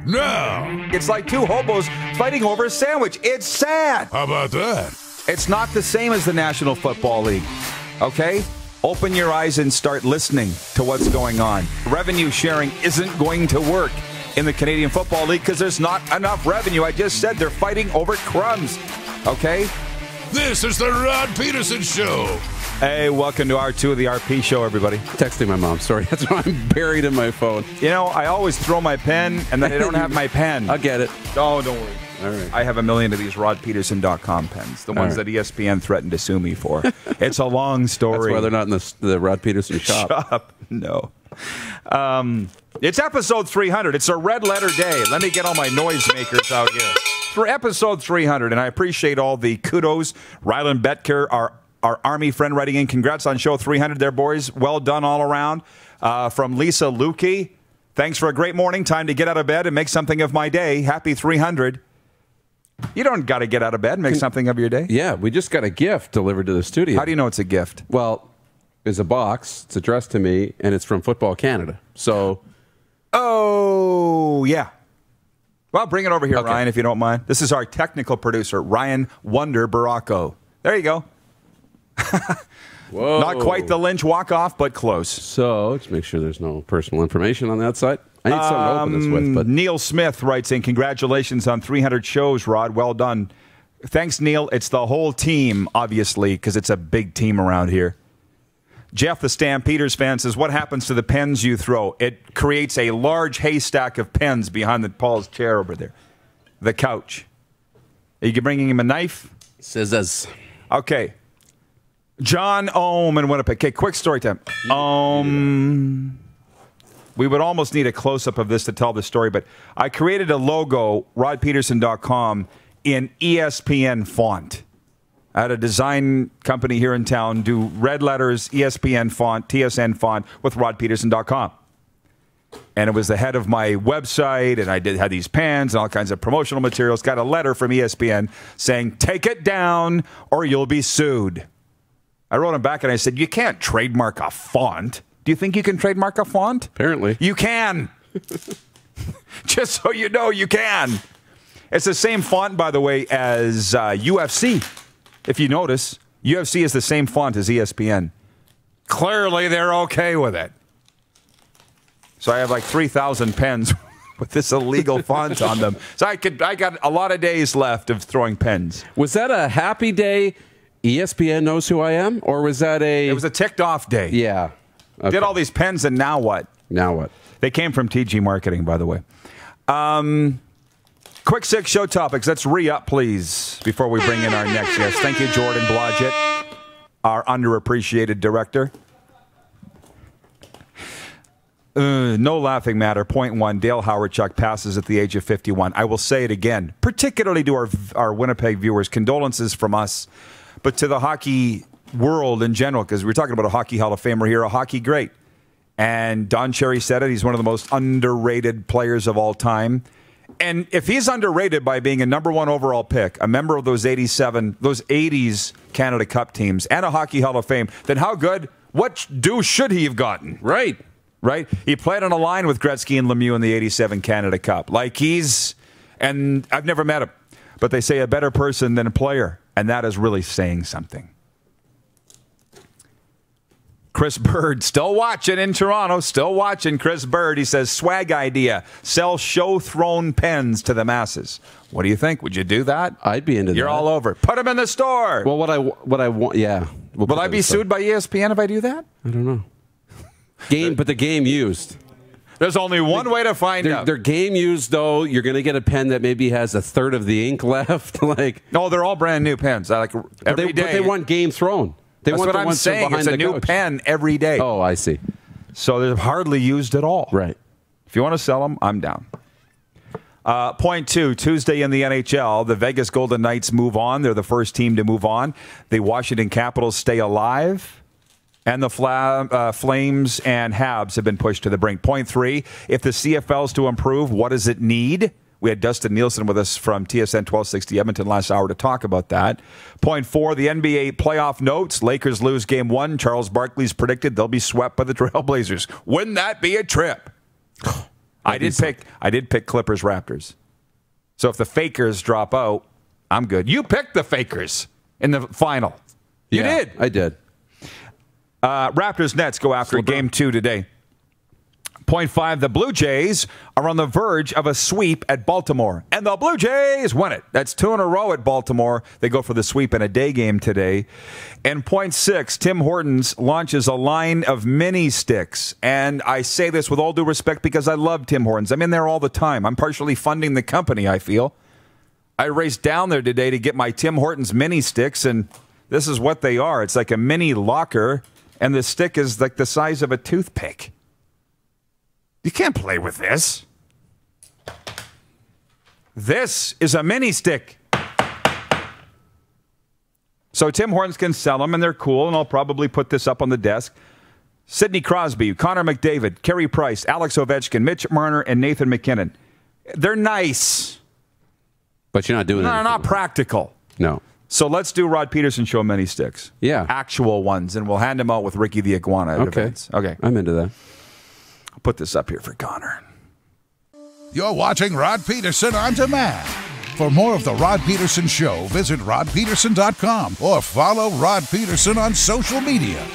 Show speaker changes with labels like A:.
A: now.
B: It's like two hobos fighting over a sandwich. It's sad.
A: How about that?
B: It's not the same as the National Football League. Okay? Open your eyes and start listening to what's going on. Revenue sharing isn't going to work in the Canadian Football League because there's not enough revenue. I just said they're fighting over crumbs. Okay?
A: This is the Rod Pedersen Show.
B: Hey, welcome to R2 of the RP Show, everybody.
C: Texting my mom. Sorry, that's why I'm buried in my phone.
B: You know, I always throw my pen, and then I don't have my pen.
C: I'll get it.
B: Oh, don't worry.
C: All right.
B: I have a million of these RodPedersen.com pens, the ones that ESPN threatened to sue me for. It's a long story.
C: That's why they're not in the Rod Pedersen shop.
B: No. It's episode 300. It's a red letter day. Let me get all my noisemakers out here. For episode 300, and I appreciate all the kudos. Rylan Betker, our Army friend, writing in. Congrats on show 300 there, boys. Well done all around. From Lisa Lukey, thanks for a great morning. Time to get out of bed and make something of my day. Happy 300. You don't got to get out of bed and make something of your day.
C: Yeah, we just got a gift delivered to the studio.
B: How do you know it's a gift?
C: Well, it's a box. It's addressed to me, and it's from Football Canada. So,
B: oh, yeah. Well, bring it over here,
C: okay.
B: Ryan, if you don't mind. This is our technical producer, Ryan Wonder Baracco. There you go.
C: Whoa.
B: Not quite the Lynch walk-off, but close.
C: So, let's make sure there's no personal information on that side. I need something to open this with. But
B: Neil Smith writes in, congratulations on 300 shows, Rod. Well done. Thanks, Neil. It's the whole team, obviously, because it's a big team around here. Jeff, the Stampeders fan, says, what happens to the pens you throw? It creates a large haystack of pens behind Paul's chair over there. The couch. Are you bringing him a knife?
C: scissors.
B: Okay. John Ohm in Winnipeg. Okay, quick story time. We would almost need a close-up of this to tell the story, but I created a logo, rodpedersen.com, in ESPN font. I had a design company here in town do red letters, ESPN font, TSN font with rodpedersen.com. And it was the head of my website, and I had these pens and all kinds of promotional materials. Got a letter from ESPN saying, take it down or you'll be sued. I wrote him back and I said, you can't trademark a font. Do you think you can trademark a font?
C: Apparently.
B: You can. Just so you know, you can. It's the same font, by the way, as UFC. If you notice, UFC is the same font as ESPN. Clearly, they're okay with it. So I have like 3,000 pens with this illegal font on them. So I got a lot of days left of throwing pens.
C: Was that a happy day? ESPN knows who I am? Or was that
B: It was a ticked off day.
C: Yeah. Okay.
B: Did all these pens, and now what?
C: Now what?
B: They came from TG Marketing, by the way. Quick 6 show topics. Let's re-up, please, before we bring in our next guest. Thank you, Jordan Blodgett, our underappreciated director. No laughing matter. Point 1, Dale Howardchuk passes at the age of 51. I will say it again, particularly to our Winnipeg viewers. Condolences from us, but to the hockey world in general, because we're talking about a Hockey Hall of Famer here, a hockey great. And Don Cherry said it. He's one of the most underrated players of all time. And if he's underrated by being a number 1 overall pick, a member of those 80s Canada Cup teams, and a Hockey Hall of Fame, then how good, what should he have gotten?
C: Right.
B: Right? He played on a line with Gretzky and Lemieux in the 87 Canada Cup. And I've never met him, but they say a better person than a player. And that is really saying something. Chris Bird, still watching in Toronto, still watching Chris Bird. He says, swag idea, sell show-thrown pens to the masses. What do you think? Would you do that?
C: I'd be into that.
B: You're all over. Put them in the store.
C: Well, what I want, yeah.
B: Will I be sued by ESPN if I do that?
C: I don't know. But the game used.
B: There's only one way to find out.
C: They're game used, though. You're going to get a pen that maybe has a third of the ink left.
B: No, they're all brand new pens. Every day.
C: But they want game thrown.
B: That's what I'm saying. It's a new pen every day.
C: Oh, I see.
B: So they're hardly used at all.
C: Right.
B: If you want to sell them, I'm down. Point 2, Tuesday in the NHL, the Vegas Golden Knights move on. They're the first team to move on. The Washington Capitals stay alive. And the Flames and Habs have been pushed to the brink. Point 3, if the CFL is to improve, what does it need? We had Dustin Nielsen with us from TSN 1260 Edmonton last hour to talk about that. Point 4, the NBA playoff notes. Lakers lose Game 1. Charles Barkley's predicted they'll be swept by the Trailblazers. Wouldn't that be a trip? I did pick Clippers Raptors. So if the Fakers drop out, I'm good. You picked the Fakers in the final. You did.
C: I did.
B: Raptors Nets go after game 2 today. 0.5, the Blue Jays are on the verge of a sweep at Baltimore. And the Blue Jays win it. That's 2 in a row at Baltimore. They go for the sweep in a day game today. And 0.6, Tim Hortons launches a line of mini sticks. And I say this with all due respect because I love Tim Hortons. I'm in there all the time. I'm partially funding the company, I feel. I raced down there today to get my Tim Hortons mini sticks, and this is what they are. It's like a mini locker, and the stick is like the size of a toothpick. You can't play with this. This is a mini stick. So Tim Hortons can sell them, and they're cool, and I'll probably put this up on the desk. Sidney Crosby, Connor McDavid, Carey Price, Alex Ovechkin, Mitch Marner, and Nathan McKinnon. They're nice.
C: But you're not doing
B: No,
C: anything.
B: not practical.
C: No.
B: So let's do Rod Pedersen show mini sticks.
C: Yeah.
B: Actual ones, and we'll hand them out with Ricky the Iguana at events. Okay.
C: I'm into that.
B: I'll put this up here for Connor.
A: You're watching Rod Pedersen on demand. For more of the Rod Pedersen Show, visit rodpedersen.com or follow Rod Pedersen on social media.